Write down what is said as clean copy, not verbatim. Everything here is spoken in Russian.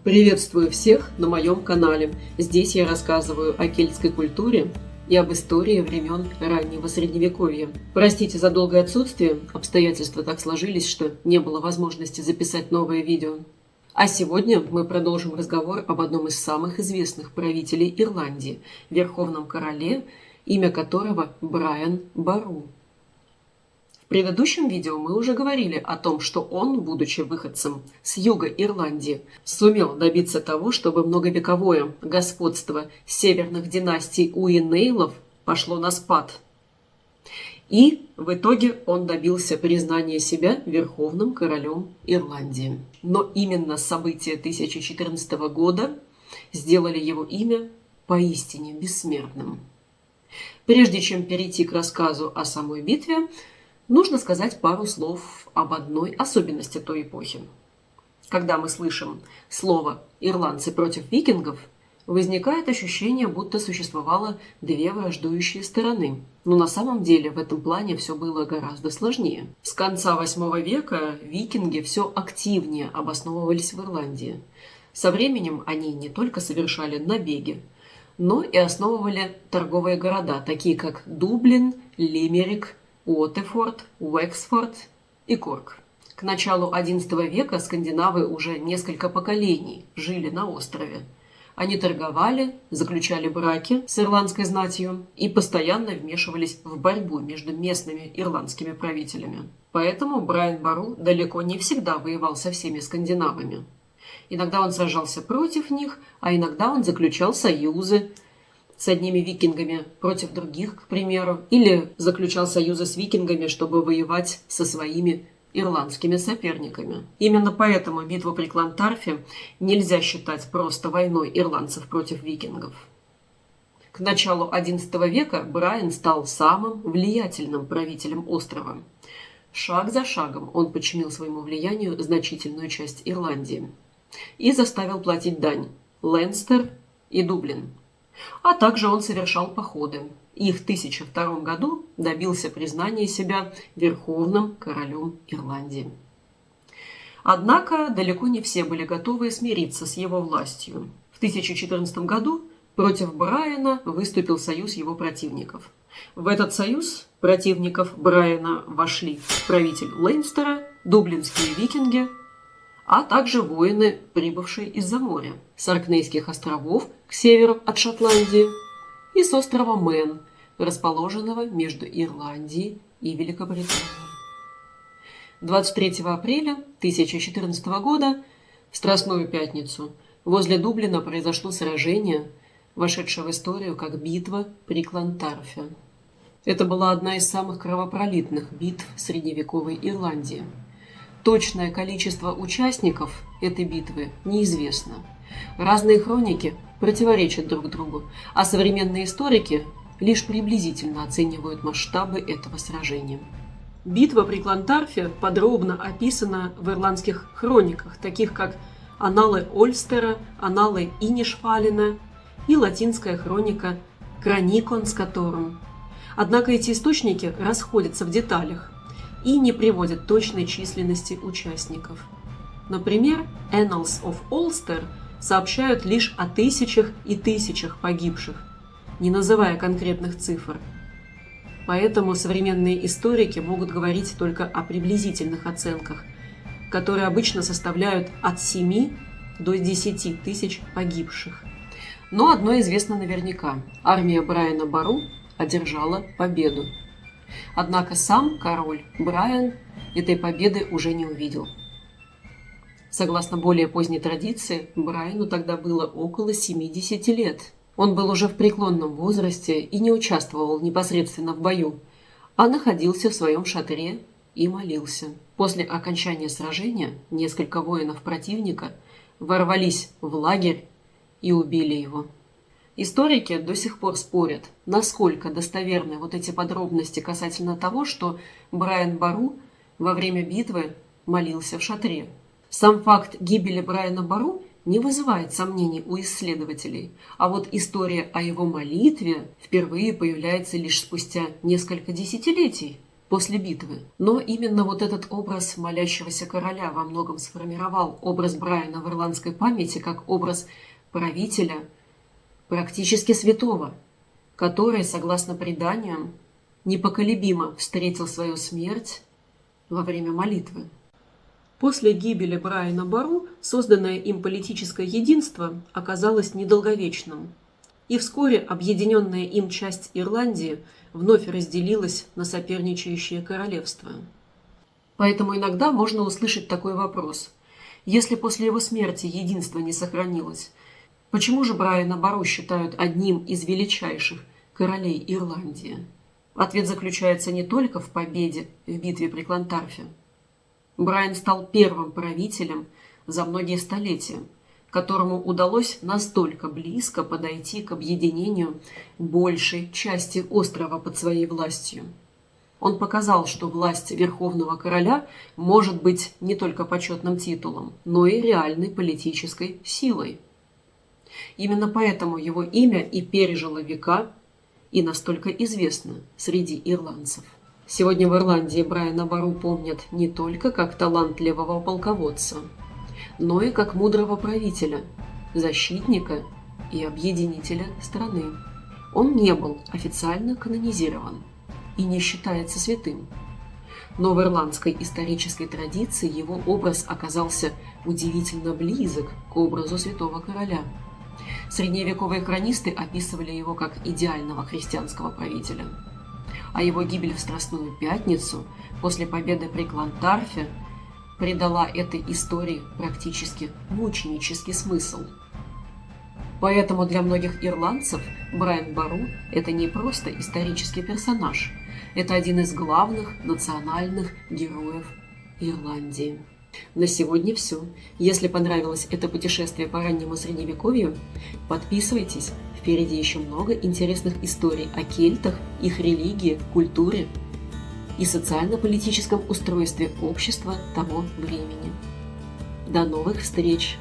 Приветствую всех на моем канале. Здесь я рассказываю о кельтской культуре и об истории времен раннего Средневековья. Простите за долгое отсутствие, обстоятельства так сложились, что не было возможности записать новое видео. А сегодня мы продолжим разговор об одном из самых известных правителей Ирландии, верховном короле, имя которого Брайан Бору. В предыдущем видео мы уже говорили о том, что он, будучи выходцем с юга Ирландии, сумел добиться того, чтобы многовековое господство северных династий Уинейлов пошло на спад. И в итоге он добился признания себя верховным королем Ирландии. Но именно события 1014 года сделали его имя поистине бессмертным. Прежде чем перейти к рассказу о самой битве, нужно сказать пару слов об одной особенности той эпохи. Когда мы слышим слово «ирландцы против викингов», возникает ощущение, будто существовало две враждующие стороны. Но на самом деле в этом плане все было гораздо сложнее. С конца VIII века викинги все активнее обосновывались в Ирландии. Со временем они не только совершали набеги, но и основывали торговые города, такие как Дублин, Лимерик, Уотерфорд, Уэксфорд и Корк. К началу XI века скандинавы уже несколько поколений жили на острове. Они торговали, заключали браки с ирландской знатью и постоянно вмешивались в борьбу между местными ирландскими правителями. Поэтому Брайан Бору далеко не всегда воевал со всеми скандинавами. Иногда он сражался против них, а иногда он заключал союзы с одними викингами против других, к примеру, или заключал союзы с викингами, чтобы воевать со своими ирландскими соперниками. Именно поэтому битву при Клантарфе нельзя считать просто войной ирландцев против викингов. К началу XI века Брайан стал самым влиятельным правителем острова. Шаг за шагом он подчинил своему влиянию значительную часть Ирландии и заставил платить дань Лeinster и Дублин. А также он совершал походы и в 1002 году добился признания себя верховным королем Ирландии. Однако далеко не все были готовы смириться с его властью. В 1014 году против Брайана выступил союз его противников. В этот союз противников Брайана вошли правитель Лейнстера, дублинские викинги, а также воины, прибывшие из-за моря, с Оркнейских островов к северу от Шотландии и с острова Мэн, расположенного между Ирландией и Великобританией. 23 апреля 1014 года, в Страстную пятницу, возле Дублина произошло сражение, вошедшее в историю как битва при Клантарфе. Это была одна из самых кровопролитных битв средневековой Ирландии. Точное количество участников этой битвы неизвестно. Разные хроники противоречат друг другу, а современные историки лишь приблизительно оценивают масштабы этого сражения. Битва при Клантарфе подробно описана в ирландских хрониках, таких как Анналы Ольстера, Анналы Инишфалена и латинская хроника Краникон Скоторум. Однако эти источники расходятся в деталях и не приводят точной численности участников. Например, Annals of Ulster сообщают лишь о тысячах и тысячах погибших, не называя конкретных цифр. Поэтому современные историки могут говорить только о приблизительных оценках, которые обычно составляют от 7 до 10 тысяч погибших. Но одно известно наверняка – армия Брайана Бору одержала победу. Однако сам король Брайан этой победы уже не увидел. Согласно более поздней традиции, Брайану тогда было около 70 лет. Он был уже в преклонном возрасте и не участвовал непосредственно в бою, а находился в своем шатре и молился. После окончания сражения несколько воинов противника ворвались в лагерь и убили его. Историки до сих пор спорят, насколько достоверны вот эти подробности касательно того, что Брайан Бору во время битвы молился в шатре. Сам факт гибели Брайана Бору не вызывает сомнений у исследователей, а вот история о его молитве впервые появляется лишь спустя несколько десятилетий после битвы. Но именно вот этот образ молящегося короля во многом сформировал образ Брайана в ирландской памяти как образ правителя, практически святого, который, согласно преданиям, непоколебимо встретил свою смерть во время молитвы. После гибели Брайана Бару созданное им политическое единство оказалось недолговечным, и вскоре объединенная им часть Ирландии вновь разделилась на соперничающие королевства. Поэтому иногда можно услышать такой вопрос: если после его смерти единство не сохранилось, почему же Брайана Бару считают одним из величайших королей Ирландии? Ответ заключается не только в победе в битве при Клантарфе. Брайан стал первым правителем за многие столетия, которому удалось настолько близко подойти к объединению большей части острова под своей властью. Он показал, что власть верховного короля может быть не только почетным титулом, но и реальной политической силой. Именно поэтому его имя и пережило века, и настолько известно среди ирландцев. Сегодня в Ирландии Брайана Бару помнят не только как талантливого полководца, но и как мудрого правителя, защитника и объединителя страны. Он не был официально канонизирован и не считается святым. Но в ирландской исторической традиции его образ оказался удивительно близок к образу святого короля. Средневековые хронисты описывали его как идеального христианского правителя. А его гибель в Страстную Пятницу после победы при Клантарфе придала этой истории практически мученический смысл. Поэтому для многих ирландцев Брайан Бару – это не просто исторический персонаж, это один из главных национальных героев Ирландии. На сегодня все. Если понравилось это путешествие по раннему Средневековью, подписывайтесь. Впереди еще много интересных историй о кельтах, их религии, культуре и социально-политическом устройстве общества того времени. До новых встреч!